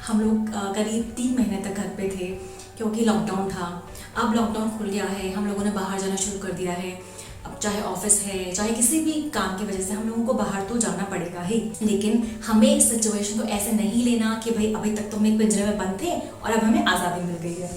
हम लोग करीब 3 महीने तक घर पे थे क्योंकि लॉकडाउन था। अब लॉकडाउन खुल गया है, हम लोगों ने बाहर जाना शुरू कर दिया है। अब चाहे ऑफिस है, चाहे किसी भी काम की वजह से हम लोगों को बाहर तो जाना पड़ेगा ही, लेकिन हमें सिचुएशन को ऐसे नहीं लेना कि भाई अभी तक तो हम एक पिंजरे में बंद थे और अब हमें आज़ादी मिल गई है।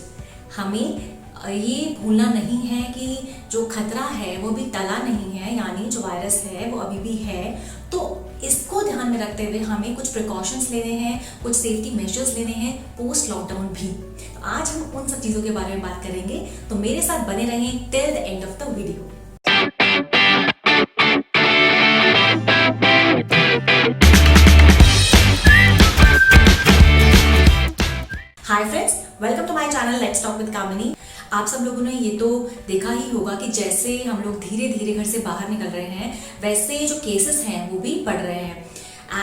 हमें ये भूलना नहीं है कि जो खतरा है वो भी टला नहीं है, यानी जो वायरस है वो अभी भी है। तो इसको ध्यान में रखते हुए हमें कुछ प्रिकॉशंस लेने हैं, कुछ सेफ्टी मेजर्स लेने हैं पोस्ट लॉकडाउन भी। तो आज हम उन सब चीज़ों के बारे में बात करेंगे, तो मेरे साथ बने रहें till the end of the video. Hi friends, welcome to my channel let's talk with Kamini. आप सब लोगों ने ये तो देखा ही होगा कि जैसे हम लोग धीरे धीरे घर से बाहर निकल रहे हैं, वैसे जो केसेस हैं वो भी बढ़ रहे हैं।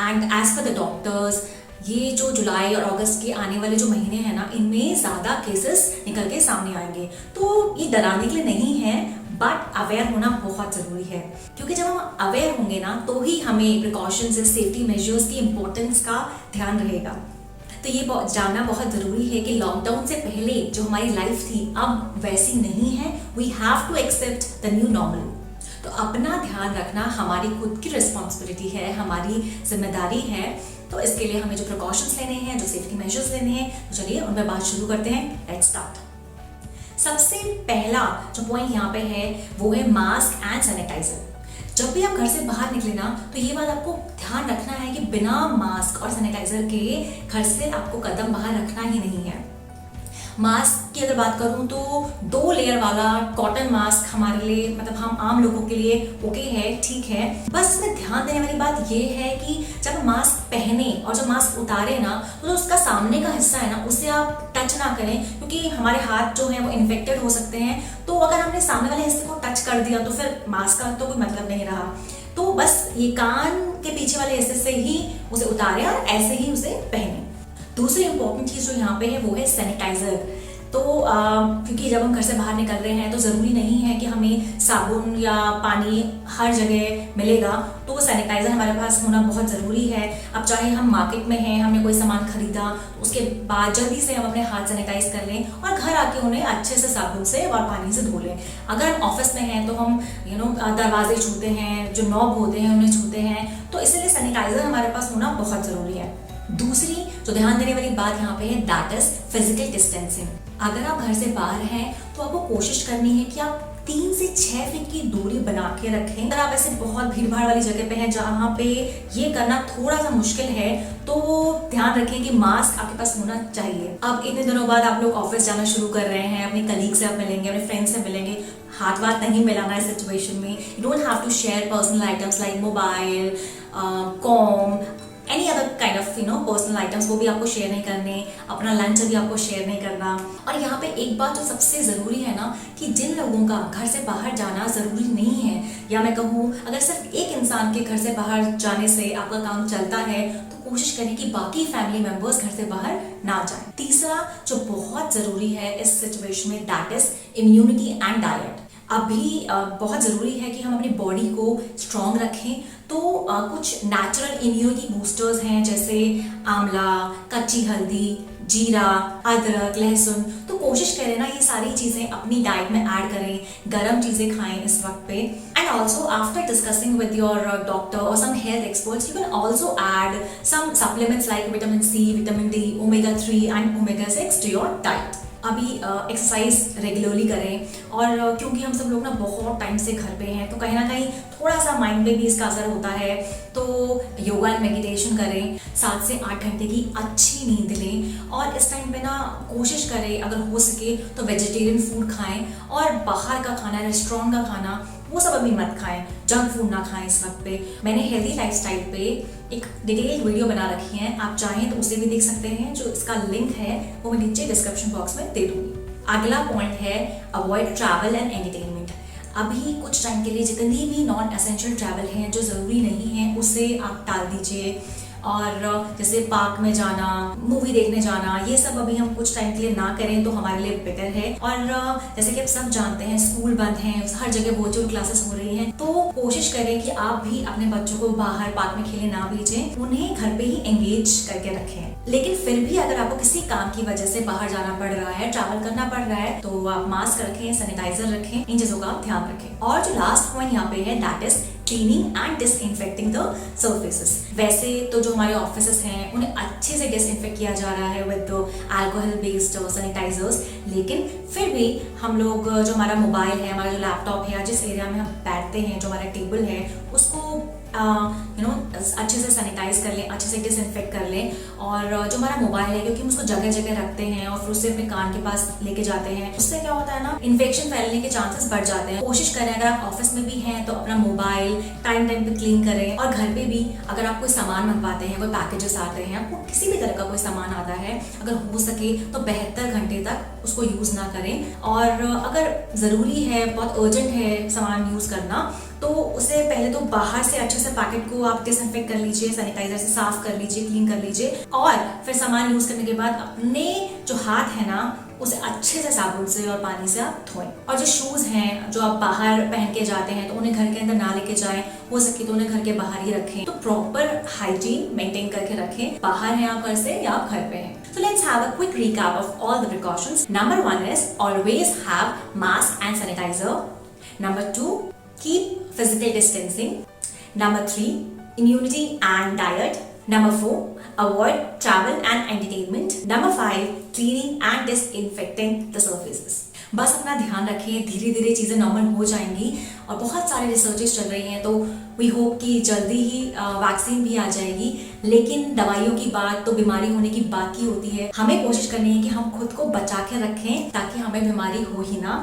And as per the doctors, ये जो जुलाई और अगस्त के आने वाले जो महीने हैं ना, इनमें ज़्यादा केसेस निकल के सामने आएंगे। तो ये डराने के लिए नहीं है, बट अवेयर होना बहुत ज़रूरी है, क्योंकि जब हम अवेयर होंगे ना तो ही हमें प्रिकॉशंस, सेफ्टी मेजर्स की इम्पोर्टेंस का ध्यान रहेगा। तो ये जानना बहुत ज़रूरी है कि लॉकडाउन से पहले जो हमारी लाइफ थी अब वैसी नहीं है। We have to accept the new normal. तो अपना ध्यान रखना हमारी खुद की रिस्पॉन्सिबिलिटी है, हमारी जिम्मेदारी है। तो इसके लिए हमें जो प्रिकॉशंस लेने हैं, जो सेफ्टी मेजर्स लेने हैं, तो चलिए उनमें बात शुरू करते हैं। Let's start. सबसे पहला जो पॉइंट यहाँ पे है वो है मास्क एंड सैनिटाइजर। जब भी आप घर से बाहर निकले ना, तो ये बात आपको ध्यान रखना है कि बिना मास्क और सैनिटाइजर के घर से आपको कदम बाहर रखना ही नहीं है। मास्क की अगर बात करूं तो 2 लेयर वाला कॉटन मास्क हमारे लिए, मतलब हम आम लोगों के लिए ओके है, ठीक है। बस इसमें ध्यान देने वाली बात ये है कि जब मास्क पहने और जब मास्क उतारे ना, तो उसका सामने का हिस्सा है ना, उसे आप टच ना करें, क्योंकि हमारे हाथ जो है वो इन्फेक्टेड हो सकते हैं। तो अगर हमने सामने वाले हिस्से को टच कर दिया तो फिर मास्क का तो कोई मतलब नहीं रहा। तो बस ये कान के पीछे वाले हिस्से से ही उसे उतारे और ऐसे ही उसे पहने। दूसरी इंपॉर्टेंट चीज़ जो यहाँ पे है वो है सैनिटाइजर। तो क्योंकि जब हम घर से बाहर निकल रहे हैं तो ज़रूरी नहीं है कि हमें साबुन या पानी हर जगह मिलेगा, तो सैनिटाइजर हमारे पास होना बहुत ज़रूरी है। अब चाहे हम मार्केट में हैं, हमने कोई सामान खरीदा, तो उसके बाद जल्दी से हम अपने हाथ सैनिटाइज कर लें और घर आके उन्हें अच्छे से साबुन से और पानी से धो लें। अगर हम ऑफिस में हैं तो हम दरवाजे छूते हैं, जो नॉब होते हैं उन्हें छूते हैं, तो इसलिए सैनिटाइजर हमारे पास होना बहुत ज़रूरी है। दूसरी जो ध्यान देने वाली बात यहाँ पे है दैट इज फिजिकल डिस्टेंसिंग। अगर आप घर से बाहर हैं तो आपको कोशिश करनी है कि आप 3 से 6 फीट की दूरी बना के रखें। अगर आप ऐसे बहुत भीड़ भाड़ वाली जगह पे हैं जहाँ पे ये करना थोड़ा सा मुश्किल है, तो ध्यान रखें कि मास्क आपके पास होना चाहिए। अब इतने दिनों बाद आप लोग ऑफिस जाना शुरू कर रहे हैं, अपने कलीग से आप मिलेंगे, अपने फ्रेंड से मिलेंगे, हाथ वाथ नहीं मिलाना इस सिचुएशन में। You don't have to share personal items like mobile, comb, any other kind of personal items, वो भी आपको शेयर नहीं करने। अपना लंच भी आपको शेयर नहीं करना। और यहाँ पे एक बात जो सबसे ज़रूरी है ना, कि जिन लोगों का घर से बाहर जाना ज़रूरी नहीं है, या मैं कहूँ अगर सिर्फ एक इंसान के घर से बाहर जाने से आपका काम चलता है, तो कोशिश करें कि बाकी फैमिली मेम्बर्स घर से बाहर ना जाएं। तीसरा जो बहुत ज़रूरी है इस सिचुएशन में that is immunity and diet. अभी बहुत ज़रूरी है कि हम अपनी बॉडी को स्ट्रॉन्ग रखें। तो कुछ नेचुरल इम्यूनिटी बूस्टर्स हैं, जैसे आंवला, कच्ची हल्दी, जीरा, अदरक, लहसुन। तो कोशिश करें ना ये सारी चीज़ें अपनी डाइट में ऐड करें, गर्म चीज़ें खाएं इस वक्त पे। And also after discussing with your doctor और some health experts, you can also add some supplements like vitamin C, vitamin D, omega 3 and omega 6 to your diet. अभी एक्सरसाइज रेगुलरली करें, और क्योंकि हम सब लोग ना बहुत टाइम से घर पे हैं, तो कहीं ना कहीं थोड़ा सा माइंड पे भी इसका असर होता है। तो योगा एंड मेडिटेशन करें, 7 से 8 घंटे की अच्छी नींद लें, और इस टाइम पे ना कोशिश करें अगर हो सके तो वेजिटेरियन फूड खाएं, और बाहर का खाना, रेस्टोरेंट का खाना, वो सब अभी मत खाएं, जंक फूड ना खाएं इस वक्त पे। मैंने हेल्दी लाइफस्टाइल पे एक डिटेल्ड वीडियो बना रखी है, आप चाहें तो उसे भी देख सकते हैं, जो इसका लिंक है वो मैं नीचे डिस्क्रिप्शन बॉक्स में दे दूंगी। अगला पॉइंट है अवॉइड ट्रैवल एंड एंटरटेनमेंट। अभी कुछ टाइम के लिए जितनी भी नॉन एसेंशियल ट्रैवल हैं जो ज़रूरी नहीं है, उसे आप टाल दीजिए। और जैसे पार्क में जाना, मूवी देखने जाना, ये सब अभी हम कुछ टाइम के लिए ना करें तो हमारे लिए बेटर है। और जैसे कि आप सब जानते हैं स्कूल बंद हैं, हर जगह वर्चुअल क्लासेस हो रही हैं, तो कोशिश करें कि आप भी अपने बच्चों को बाहर पार्क में खेले ना भेजें, उन्हें घर पे ही एंगेज करके रखें। लेकिन फिर भी अगर आपको किसी काम की वजह से बाहर जाना पड़ रहा है, ट्रैवल करना पड़ रहा है, तो आप मास्क रखें, सैनिटाइजर रखें, इन चीजों का ध्यान रखें। और जो लास्ट पॉइंट यहाँ पे है that is cleaning and disinfecting the surfaces. वैसे तो जो हमारे ऑफिसेस हैं उन्हें अच्छे से डिसइंफेक्ट किया जा रहा है विद अल्कोहल बेस्ड सैनिटाइजर्स, लेकिन फिर भी हम लोग जो हमारा मोबाइल है, हमारा जो लैपटॉप है, या जिस एरिया में हम बैठते हैं, जो हमारा टेबल है, उसको अच्छे से सैनिटाइज कर लें, अच्छे से डिसइंफेक्ट कर लें। और जो हमारा मोबाइल है, क्योंकि हम उसको जगह जगह रखते हैं और फिर उससे अपने कान के पास लेके जाते हैं, उससे क्या होता है ना, इन्फेक्शन फैलने के चांसेस बढ़ जाते हैं। कोशिश करें अगर आप ऑफिस में भी हैं तो अपना मोबाइल टाइम टाइम पे क्लीन करें। और घर पे भी अगर आप कोई सामान मंगवाते हैं, कोई पैकेजेस आते हैं, आपको किसी भी तरह का कोई सामान आता है, अगर हो सके तो 72 घंटे तक उसको यूज ना करें। और अगर जरूरी है, बहुत अर्जेंट है सामान यूज करना, तो उससे पहले तो बाहर से अच्छे से पैकेट को आप डिसइंफेक्ट कर लीजिए, सैनिटाइजर से साफ कर लीजिए, क्लीन कर लीजिए। और फिर सामान यूज करने के बाद अपने जो हाथ है ना, उसे अच्छे से साबुन से और पानी से आप धोएं। और जो शूज हैं जो आप बाहर पहन के जाते हैं, तो उन्हें घर के अंदर ना लेके जाएं, हो सके तो उन्हें घर के बाहर ही रखें। तो प्रॉपर हाइजीन मेंटेन करके रखें, बाहर हैं आप घर से या आप घर पे हैं। So let's have a quick recap of all the precautions. Number 1 is always have mask and sanitizer. Number 2, keep physical distancing. Number 3, immunity and diet. Number 4, avoid travel and entertainment. Number 5, cleaning and disinfecting the surfaces. बस अपना ध्यान रखें, धीरे धीरे चीज़ें normal हो जाएंगी। और बहुत सारे रिसर्चेस चल रही हैं, तो वी होप कि जल्दी ही वैक्सीन भी आ जाएगी। लेकिन दवाइयों की बात तो बीमारी होने की बात ही होती है। हमें कोशिश करनी है कि हम खुद को बचा के रखें ताकि हमें बीमारी हो ही ना।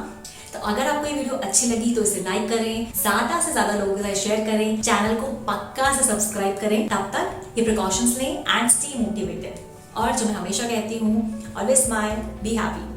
तो अगर आपको ये वीडियो अच्छी लगी तो इसे लाइक करें, ज्यादा से ज्यादा लोगों के साथ शेयर करें, चैनल को पक्का से सब्सक्राइब करें। तब तक ये प्रिकॉशंस लें एंड स्टे मोटिवेटेड। और जो मैं हमेशा कहती हूँ, ऑलवेज स्माइल, बी हैप्पी।